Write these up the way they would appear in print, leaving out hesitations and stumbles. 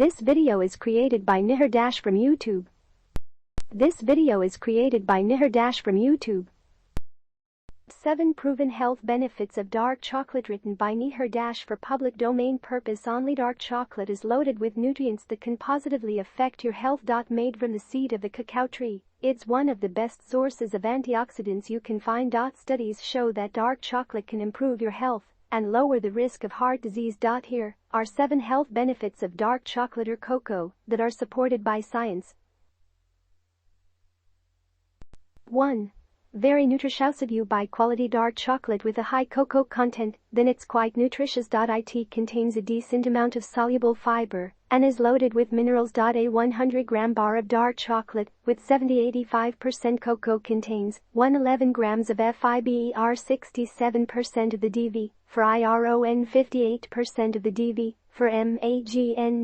This video is created by Nihar from YouTube. This video is created by Nihar from YouTube. 7 Proven Health Benefits of Dark Chocolate, written by Nihar for public domain purpose only. Dark chocolate is loaded with nutrients that can positively affect your health. Made from the seed of the cacao tree, it's one of the best sources of antioxidants you can find. Studies show that dark chocolate can improve your health and lower the risk of heart disease. Here are 7 health benefits of dark chocolate or cocoa that are supported by science. 1. Very nutritious. You buy quality dark chocolate with a high cocoa content, then it's quite nutritious. It contains a decent amount of soluble fiber and is loaded with minerals. A 100-gram bar of dark chocolate with 70-85% cocoa contains 111 grams of fiber, 67% of the DV, for iron 58% of the DV, for magnesium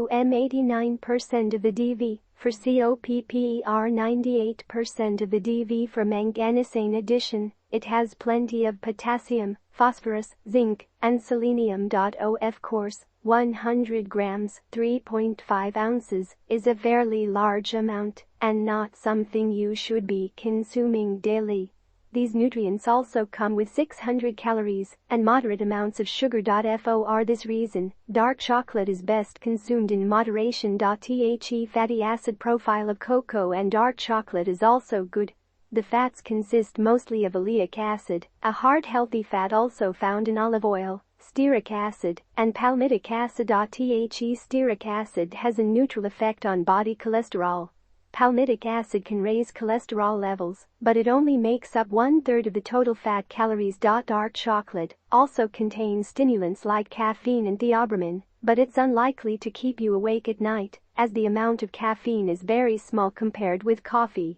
89% of the DV, for copper 98% of the DV, for manganese. In addition, it has plenty of potassium, phosphorus, zinc, and selenium. Of course, 100 grams, 3.5 ounces, is a fairly large amount and not something you should be consuming daily. These nutrients also come with 600 calories and moderate amounts of sugar. For this reason, dark chocolate is best consumed in moderation. The fatty acid profile of cocoa and dark chocolate is also good. The fats consist mostly of oleic acid, a heart-healthy fat also found in olive oil, stearic acid, and palmitic acid. Stearic acid has a neutral effect on body cholesterol. Palmitic acid can raise cholesterol levels, but it only makes up 1/3 of the total fat calories. Dark chocolate also contains stimulants like caffeine and theobromine, but it's unlikely to keep you awake at night, as the amount of caffeine is very small compared with coffee.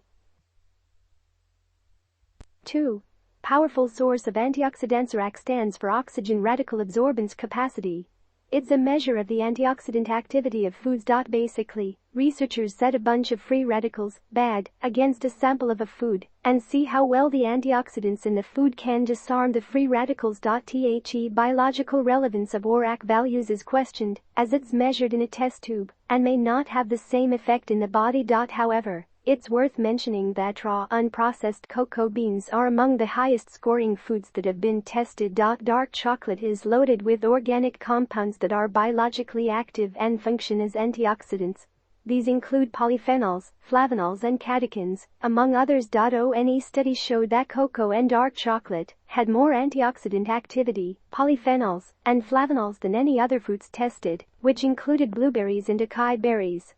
2. Powerful source of antioxidants. ORAC stands for oxygen radical absorbance capacity. It's a measure of the antioxidant activity of foods. Basically, researchers set a bunch of free radicals, bad, against a sample of a food and see how well the antioxidants in the food can disarm the free radicals. The biological relevance of ORAC values is questioned, as it's measured in a test tube and may not have the same effect in the body. However, it's worth mentioning that raw unprocessed cocoa beans are among the highest scoring foods that have been tested. Dark chocolate is loaded with organic compounds that are biologically active and function as antioxidants. These include polyphenols, flavonols, and catechins, among others. One study showed that cocoa and dark chocolate had more antioxidant activity, polyphenols, and flavonols than any other fruits tested, which included blueberries and acai berries.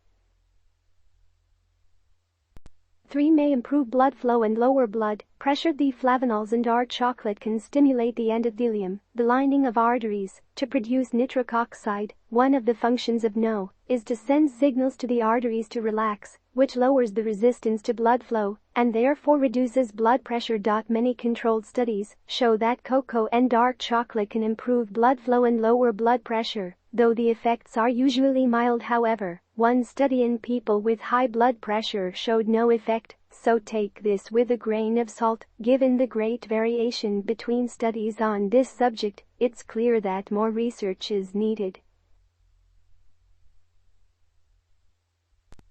3. May improve blood flow and lower blood pressure. The flavonols in dark chocolate can stimulate the endothelium, the lining of arteries, to produce nitric oxide. One of the functions of NO is to send signals to the arteries to relax, which lowers the resistance to blood flow and therefore reduces blood pressure. Many controlled studies show that cocoa and dark chocolate can improve blood flow and lower blood pressure, though the effects are usually mild. However, one study in people with high blood pressure showed no effect, so take this with a grain of salt. Given the great variation between studies on this subject, it's clear that more research is needed.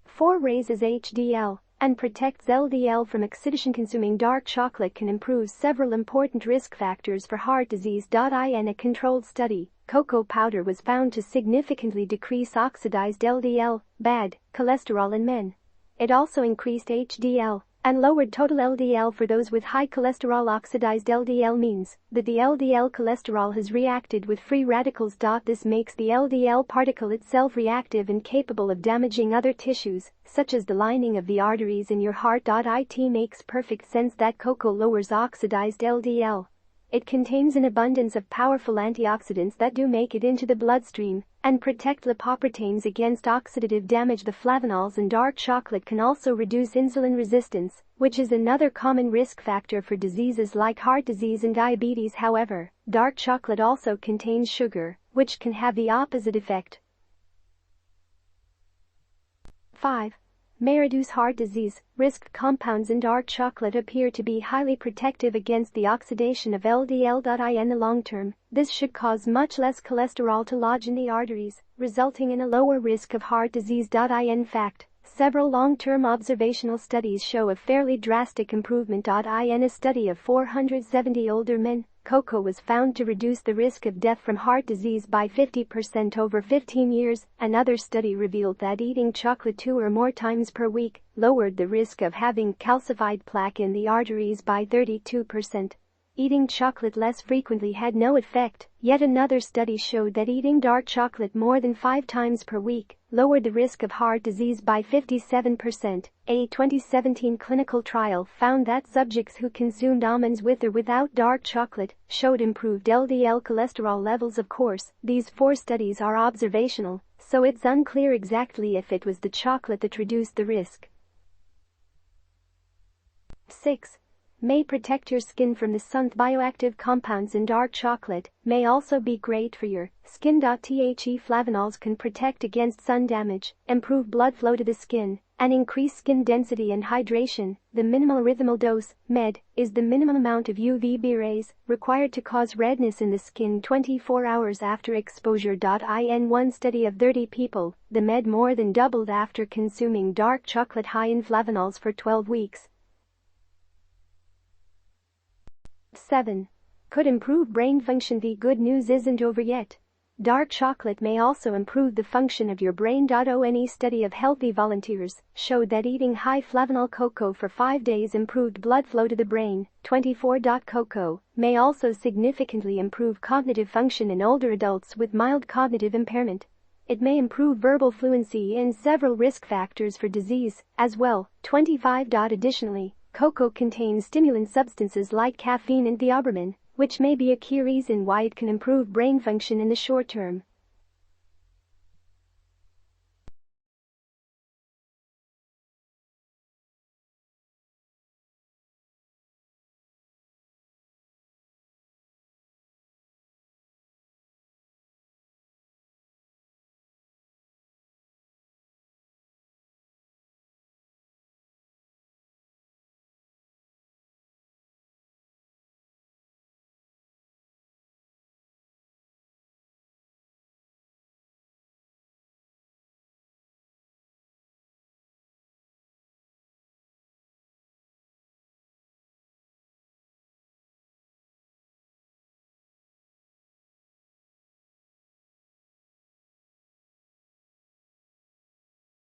4. Raises HDL and protects LDL from oxidation. Consuming dark chocolate can improve several important risk factors for heart disease. In a controlled study, cocoa powder was found to significantly decrease oxidized LDL, bad cholesterol in men. It also increased HDL and lowered total LDL for those with high cholesterol. Oxidized LDL means that the LDL cholesterol has reacted with free radicals. This makes the LDL particle itself reactive and capable of damaging other tissues, such as the lining of the arteries in your heart. It makes perfect sense that cocoa lowers oxidized LDL. It contains an abundance of powerful antioxidants that do make it into the bloodstream and protect lipoproteins against oxidative damage. The flavonols in dark chocolate can also reduce insulin resistance, which is another common risk factor for diseases like heart disease and diabetes. However, dark chocolate also contains sugar, which can have the opposite effect. 5. may reduce heart disease risk. Compounds in dark chocolate appear to be highly protective against the oxidation of LDL. In the long term, this should cause much less cholesterol to lodge in the arteries, resulting in a lower risk of heart disease. In fact, several long-term observational studies show a fairly drastic improvement. In a study of 470 older men, cocoa was found to reduce the risk of death from heart disease by 50% over 15 years. Another study revealed that eating chocolate 2 or more times per week lowered the risk of having calcified plaque in the arteries by 32%. Eating chocolate less frequently had no effect. Yet another study showed that eating dark chocolate more than 5 times per week lowered the risk of heart disease by 57%. A 2017 clinical trial found that subjects who consumed almonds with or without dark chocolate showed improved LDL cholesterol levels. Of course, these 4 studies are observational, so it's unclear exactly if it was the chocolate that reduced the risk. 6. May protect your skin from the sun. Bioactive compounds in dark chocolate may also be great for your skin. The flavonols can protect against sun damage, improve blood flow to the skin, and increase skin density and hydration. The minimal erythemal dose, MED, is the minimum amount of UVB rays required to cause redness in the skin 24 hours after exposure. In one study of 30 people, the MED more than doubled after consuming dark chocolate high in flavonols for 12 weeks. 7. Could improve brain function. The good news isn't over yet. Dark chocolate may also improve the function of your brain. A study of healthy volunteers showed that eating high flavonol cocoa for 5 days improved blood flow to the brain. 24. Cocoa may also significantly improve cognitive function in older adults with mild cognitive impairment. It may improve verbal fluency in several risk factors for disease as well. 25. Additionally, cocoa contains stimulant substances like caffeine and theobromine, which may be a key reason why it can improve brain function in the short term.